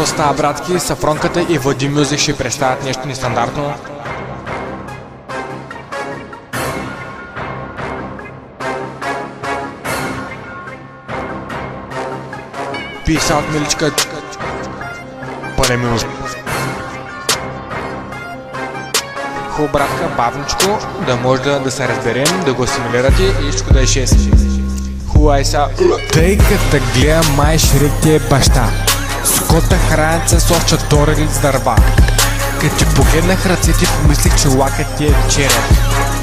Какво става, братки? Сафронката и Влади Мюзик ще представят нещо нестандартно. Peace out, миличка. Пълен минус. Хубаво, братка, бавничко, да може да се разберем, да го асимилирате и всичко да е 6. Хубаво са. Тъй като гледам май Шрек ти е баща. Скота хранят се с овча торели с дърва. Като ти погледнах ръцете, помислих, че лакът ти е черен.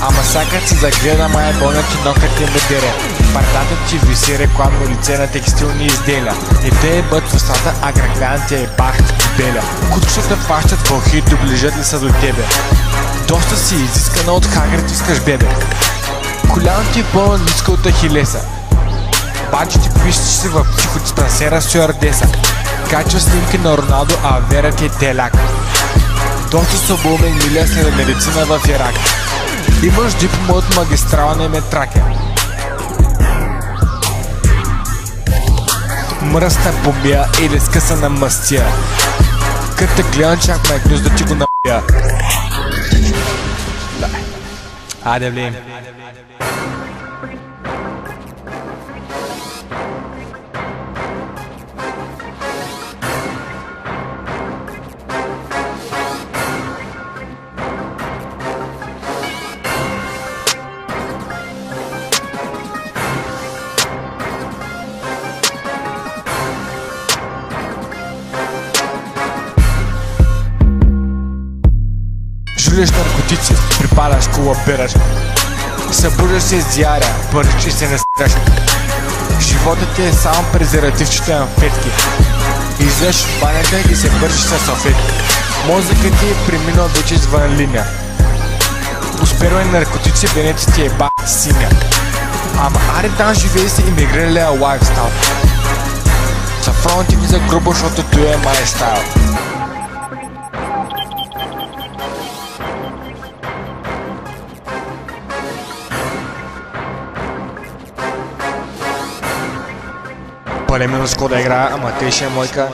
Ама сакът си загледа май болна ти нокът ти ме дере. Бардата ти виси рекламно лице на текстилни изделия. Не те е бът в устата, а кръглян ти е бах ти беля. Кучетата фащат вълхи и доближат ли са до тебе. Доста си изискана от хагрът искаш, бебе. Коляно ти е пълна ниска от Ахилеса. Баджи ти пишеш си в психодиспансера стюардеса. Качва снимки на Роналдо, а Вера ти е теляк. Доста събулмен миля след медицина в Ирак. Имаш диплома от магистралния метраке. Мръсна помия или скъса на мъстия. Като те гледам, чак ме гнуз да ти го набия. Айде влием. Жулиш наркотици, припаляш, колабираш. Събуждаш се с диаря, бързиш и се не стираш. Животът ти е само презервативчета на фетки. Излезеш в банята и се бържиш с салфетки. Мозъкът ти е преминал вече извън линия. Успирвай наркотици, венеци ти е синя. Ама аре там живее си имигралия лайфстайл. Сафронът ти влиза грубо, защото той е май стайл. Пълен минус да играе, ама те ще е мойка.